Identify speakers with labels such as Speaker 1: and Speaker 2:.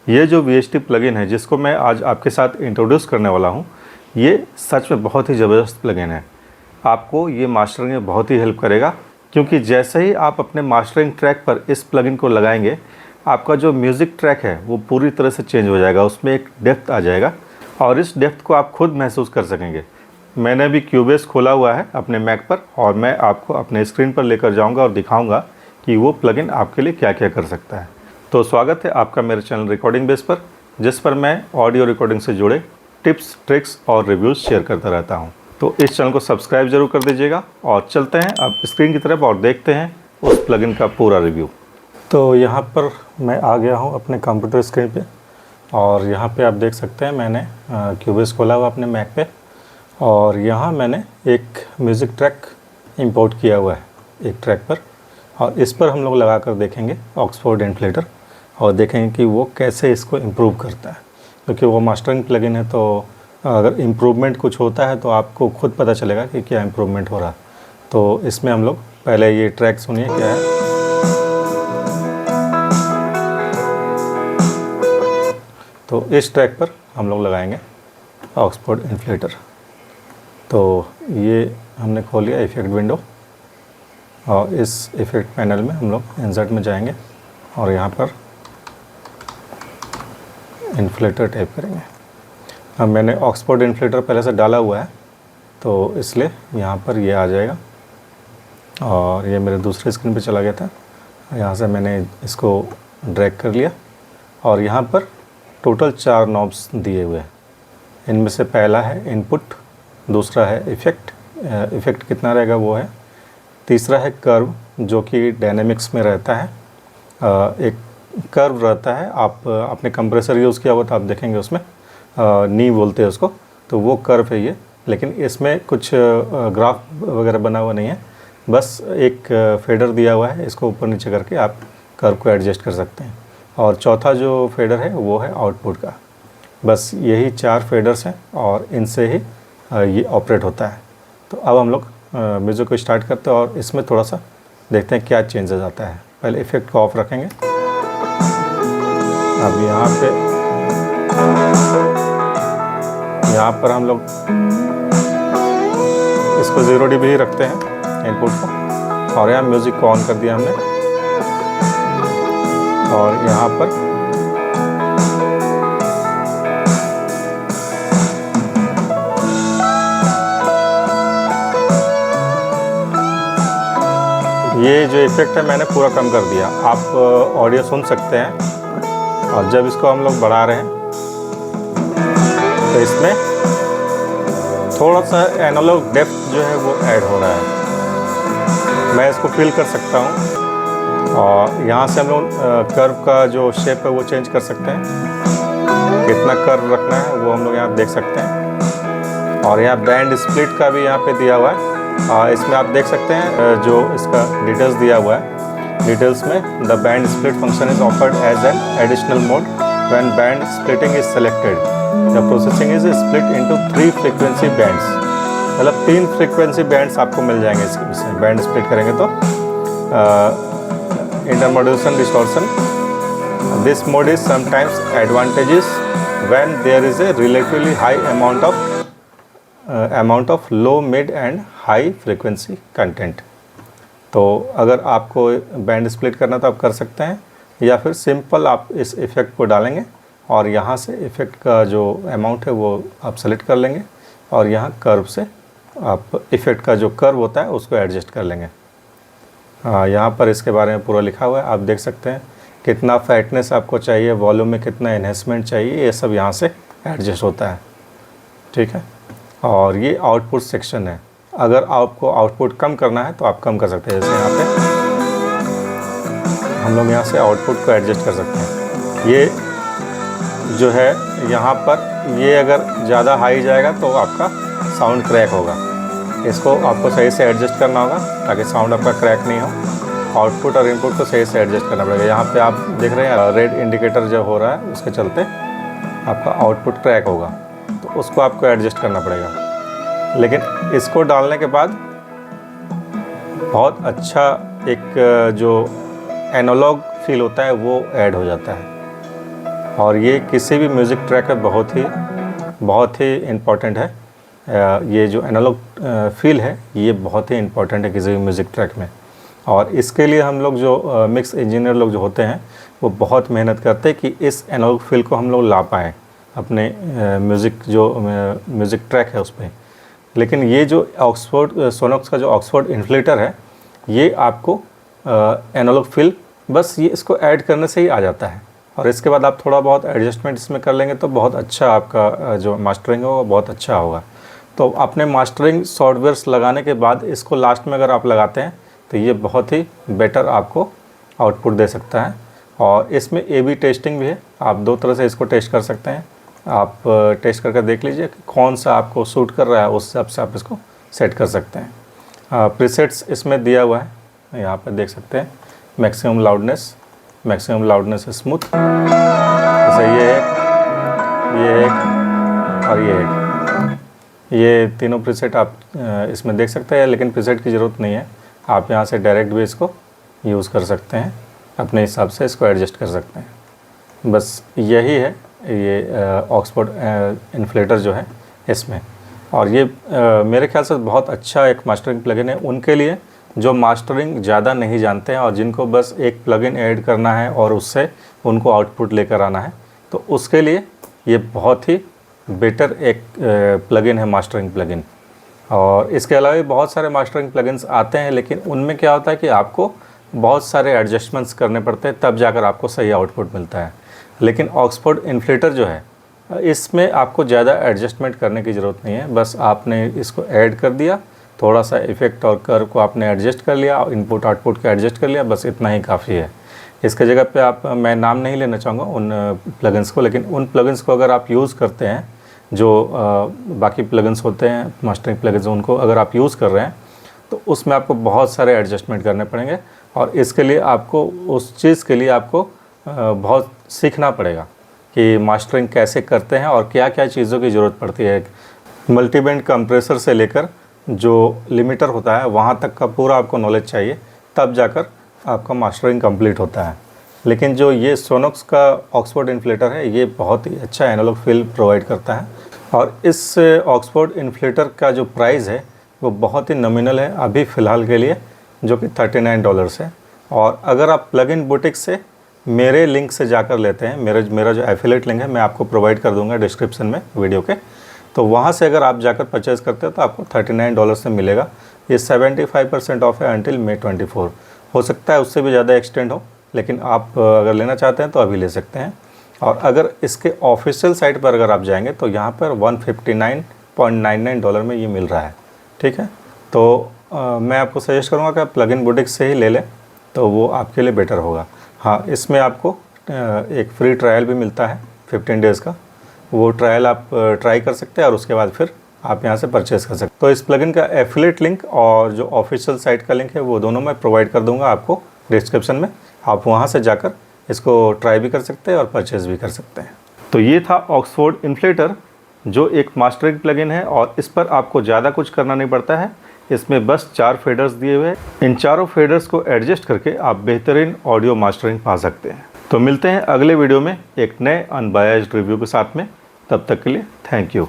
Speaker 1: ये जो VST plugin है जिसको मैं आज आपके साथ इंट्रोड्यूस करने वाला हूँ, ये सच में बहुत ही ज़बरदस्त प्लगइन है। आपको ये मास्टरिंग में बहुत ही हेल्प करेगा, क्योंकि जैसे ही आप अपने मास्टरिंग ट्रैक पर इस प्लगइन को लगाएंगे, आपका जो म्यूज़िक ट्रैक है वो पूरी तरह से चेंज हो जाएगा। उसमें एक डेप्थ आ जाएगा और इस डेप्थ को आप खुद महसूस कर सकेंगे। मैंने भी क्यूबेस खोला हुआ है अपने मैक पर और मैं आपको अपने स्क्रीन पर लेकर जाऊंगा और दिखाऊंगा कि वो प्लगइन आपके लिए क्या क्या कर सकता है। तो स्वागत है आपका मेरे चैनल रिकॉर्डिंग बेस पर, जिस पर मैं ऑडियो रिकॉर्डिंग से जुड़े टिप्स, ट्रिक्स और रिव्यूज़ शेयर करता रहता हूं। तो इस चैनल को सब्सक्राइब जरूर कर दीजिएगा और चलते हैं अब स्क्रीन की तरफ और देखते हैं उस प्लगइन का पूरा रिव्यू। तो यहाँ पर मैं आ गया हूँ अपने कंप्यूटर स्क्रीन पे और यहाँ पे आप देख सकते हैं मैंने क्यूबेस खोला हुआ अपने मैक पे और यहाँ मैंने एक म्यूज़िक ट्रैक इंपोर्ट किया हुआ है एक ट्रैक पर, और इस पर हम लोग लगा कर देखेंगे ऑक्सफोर्ड इन्फ्लेटर और देखेंगे कि वो कैसे इसको इम्प्रूव करता है। क्योंकि वो मास्टरिंग प्लगइन है, तो अगर इम्प्रूवमेंट कुछ होता है तो आपको खुद पता चलेगा कि क्या इम्प्रूवमेंट हो रहा है। तो इसमें हम लोग पहले ये ट्रैक सुनिए क्या है। तो इस ट्रैक पर हम लोग लगाएंगे ऑक्सफोर्ड इन्फ्लेटर। तो ये हमने खोल लिया इफ़ेक्ट विंडो और इस इफ़ेक्ट पैनल में हम लोग इंसर्ट में जाएंगे और यहाँ पर इन्फ्लेटर टाइप करेंगे। अब मैंने ऑक्सफोर्ड इन्फ्लेटर पहले से डाला हुआ है तो इसलिए यहाँ पर ये आ जाएगा और ये मेरे दूसरे स्क्रीन पे चला गया था। यहाँ से मैंने इसको ड्रैग कर लिया और यहाँ पर टोटल 4 नॉब्स दिए हुए हैं। इनमें से पहला है इनपुट, दूसरा है इफ़ेक्ट, इफ़ेक्ट कितना रहेगा वो है, तीसरा है कर्व जो कि डायनेमिक्स में रहता है। एक कर्व रहता है, आप आपने कंप्रेसर यूज़ किया हुआ तो आप देखेंगे उसमें नी बोलते हैं उसको, तो वो कर्व है ये। लेकिन इसमें कुछ ग्राफ वगैरह बना हुआ नहीं है, बस एक फेडर दिया हुआ है, इसको ऊपर नीचे करके आप कर्व को एडजस्ट कर सकते हैं। और चौथा जो फेडर है वो है आउटपुट का। बस यही 4 फेडर्स हैं और इनसे ही ये ऑपरेट होता है। तो अब हम लोग म्यूज़िक को स्टार्ट करते हैं और इसमें थोड़ा सा देखते हैं क्या चेंजेस आता है। पहले इफ़ेक्ट को ऑफ रखेंगे। अब यहाँ पर हम लोग इसको 0 dB ही रखते हैं इनपुट को, और यहाँ म्यूज़िक को ऑन कर दिया हमने। और यहाँ पर ये जो इफ़ेक्ट है मैंने पूरा कम कर दिया। आप ऑडियो सुन सकते हैं और जब इसको हम लोग बढ़ा रहे हैं तो इसमें थोड़ा सा एनालॉग डेप्थ जो है वो ऐड हो रहा है, मैं इसको फील कर सकता हूँ। और यहाँ से हम लोग कर्व का जो शेप है वो चेंज कर सकते हैं, कितना कर्व रखना है वो हम लोग यहाँ देख सकते हैं। और यहाँ बैंड स्प्लिट का भी यहाँ पे दिया हुआ है। इसमें आप देख सकते हैं जो इसका डिटेल्स दिया हुआ है। डिटेल्स में the band split function is offered as an additional mode when band splitting is selected. The processing is split into 3 frequency bands, मतलब 3 फ्रीक्वेंसी बैंड्स आपको मिल जाएंगे इसमें बैंड स्प्लिट करेंगे तो। Intermodulation distortion. This mode is sometimes advantageous when there is a relatively high amount of low, mid and high frequency content. तो अगर आपको band split करना तो आप कर सकते हैं, या फिर सिंपल आप इस इफ़ेक्ट को डालेंगे और यहाँ से इफ़ेक्ट का जो अमाउंट है वो आप सेलेक्ट कर लेंगे और यहाँ कर्व से आप इफ़ेक्ट का जो कर्व होता है उसको एडजस्ट कर लेंगे। यहाँ पर इसके बारे में पूरा लिखा हुआ है, आप देख सकते हैं कितना फैटनेस आपको चाहिए, वॉल्यूम में कितना एनहेंसमेंट चाहिए, ये सब यहाँ से एडजस्ट होता है। ठीक है, और ये आउटपुट सेक्शन है। अगर आपको आउटपुट कम करना है तो आप कम कर सकते हैं। जैसे यहाँ पे हम लोग यहाँ से आउटपुट को एडजस्ट कर सकते हैं। ये जो है यहाँ पर ये अगर ज़्यादा हाई जाएगा तो आपका साउंड क्रैक होगा, इसको आपको सही से एडजस्ट करना होगा ताकि साउंड आपका क्रैक नहीं हो। आउटपुट और इनपुट को सही से एडजस्ट करना पड़ेगा। यहाँ पे आप देख रहे हैं रेड इंडिकेटर जो हो रहा है उसके चलते आपका आउटपुट क्रैक होगा, तो उसको आपको एडजस्ट करना पड़ेगा। लेकिन इसको डालने के बाद बहुत अच्छा एक जो एनालॉग फील होता है वो ऐड हो जाता है। और ये किसी भी म्यूज़िक ट्रैक में बहुत ही इम्पॉर्टेंट है। ये जो एनालॉग फील है ये बहुत ही इम्पॉर्टेंट है किसी भी म्यूज़िक ट्रैक में। और इसके लिए हम लोग जो मिक्स इंजीनियर लोग जो होते हैं वो बहुत मेहनत करते हैं कि इस एनालॉग फील को हम लोग ला पाएँ अपने म्यूज़िक ट्रैक है उस पर। लेकिन ये जो सोनोक्स का जो ऑक्सफोर्ड इन्फ्लेटर है ये आपको एनालॉग फील बस ये इसको ऐड करने से ही आ जाता है। और इसके बाद आप थोड़ा बहुत एडजस्टमेंट इसमें कर लेंगे तो बहुत अच्छा आपका जो मास्टरिंग है वो बहुत अच्छा होगा। तो अपने मास्टरिंग सॉफ्टवेयर्स लगाने के बाद इसको लास्ट में अगर आप लगाते हैं तो ये बहुत ही बेटर आपको आउटपुट दे सकता है। और इसमें A/B टेस्टिंग भी है, आप दो तरह से इसको टेस्ट कर सकते हैं। आप टेस्ट करके देख लीजिए कि कौन सा आपको सूट कर रहा है, उस हिसाब से आप इसको सेट कर सकते हैं। प्रीसेट्स इसमें दिया हुआ है, यहाँ पर देख सकते हैं। मैक्सिमम लाउडनेस स्मूथ, जैसे ये एक और ये एक, ये तीनों प्रीसेट आप इसमें देख सकते हैं। लेकिन प्रीसेट की ज़रूरत नहीं है, आप यहाँ से डायरेक्ट भी इसको यूज़ कर सकते हैं, अपने हिसाब से इसको एडजस्ट कर सकते हैं। बस यही है ये ऑक्सफोर्ड इन्फ्लेटर जो है इसमें। और ये मेरे ख्याल से बहुत अच्छा एक मास्टरिंग प्लगइन है उनके लिए जो मास्टरिंग ज़्यादा नहीं जानते हैं और जिनको बस एक प्लगइन ऐड करना है और उससे उनको आउटपुट लेकर आना है। तो उसके लिए ये बहुत ही बेटर एक प्लगइन है मास्टरिंग प्लगइन। और इसके अलावा भी बहुत सारे मास्टरिंग प्लगइन्स आते हैं, लेकिन उनमें क्या होता है कि आपको बहुत सारे एडजस्टमेंट्स करने पड़ते हैं, तब जाकर आपको सही आउटपुट मिलता है। लेकिन ऑक्सफोर्ड इन्फ्लेटर जो है इसमें आपको ज़्यादा एडजस्टमेंट करने की ज़रूरत नहीं है। बस आपने इसको ऐड कर दिया, थोड़ा सा इफेक्ट और कर्व को आपने एडजस्ट कर लिया, इनपुट आउटपुट को एडजस्ट कर लिया, बस इतना ही काफ़ी है। इसके जगह पे आप, मैं नाम नहीं लेना चाहूँगा उन प्लगइन्स को, लेकिन उन प्लगइन्स को अगर आप यूज़ करते हैं जो बाकी प्लगइन्स होते हैं मास्टरिंग प्लगइन्स, उनको अगर आप यूज़ कर रहे हैं तो उसमें आपको बहुत सारे एडजस्टमेंट करने पड़ेंगे। और इसके लिए आपको उस चीज़ के लिए आपको बहुत सीखना पड़ेगा कि मास्टरिंग कैसे करते हैं और क्या क्या चीज़ों की ज़रूरत पड़ती है। मल्टीबैंड कंप्रेसर से लेकर जो लिमिटर होता है वहाँ तक का पूरा आपको नॉलेज चाहिए, तब जाकर आपका मास्टरिंग कंप्लीट होता है। लेकिन जो ये सोनोक्स का ऑक्सफोर्ड इन्फ्लेटर है ये बहुत ही अच्छा एनालॉग फील प्रोवाइड करता है। और इस ऑक्सफोर्ड इन्फ्लेटर का जो प्राइस है वो बहुत ही नॉमिनल है अभी फ़िलहाल के लिए, जो कि $39 है। और अगर आप प्लगइन बुटीक से मेरे लिंक से जाकर लेते हैं, मेरा जो एफिलिएट लिंक है मैं आपको प्रोवाइड कर दूंगा डिस्क्रिप्शन में वीडियो के, तो वहाँ से अगर आप जाकर परचेज़ करते हो तो आपको $39 से मिलेगा। ये 75% ऑफ है अंटिल May 24। हो सकता है उससे भी ज़्यादा एक्सटेंड हो, लेकिन आप अगर लेना चाहते हैं तो अभी ले सकते हैं। और अगर इसके ऑफिशियल साइट पर अगर आप जाएंगे तो यहाँ पर $159.99 में ये मिल रहा है। ठीक है, तो मैं आपको सजेस्ट करूँगा कि आप प्लगइन बुटीक से ही ले लें, तो वो आपके लिए बेटर होगा। हाँ, इसमें आपको एक फ्री ट्रायल भी मिलता है 15 डेज़ का, वो ट्रायल आप ट्राई कर सकते हैं और उसके बाद फिर आप यहाँ से परचेज़ कर सकते हैं। तो इस प्लगइन का एफिलिएट लिंक और जो ऑफिशियल साइट का लिंक है वो दोनों मैं प्रोवाइड कर दूँगा आपको डिस्क्रिप्शन में, आप वहाँ से जाकर इसको ट्राई भी कर सकते हैं और परचेज़ भी कर सकते हैं। तो ये था ऑक्सफोर्ड इन्फ्लेटर, जो एक मास्टरिंग प्लगइन है और इस पर आपको ज़्यादा कुछ करना नहीं पड़ता है। इसमें बस 4 फेडर्स दिए हुए हैं, इन चारों फेडर्स को एडजस्ट करके आप बेहतरीन ऑडियो मास्टरिंग पा सकते हैं। तो मिलते हैं अगले वीडियो में एक नए अनबायस्ड रिव्यू के साथ में, तब तक के लिए थैंक यू।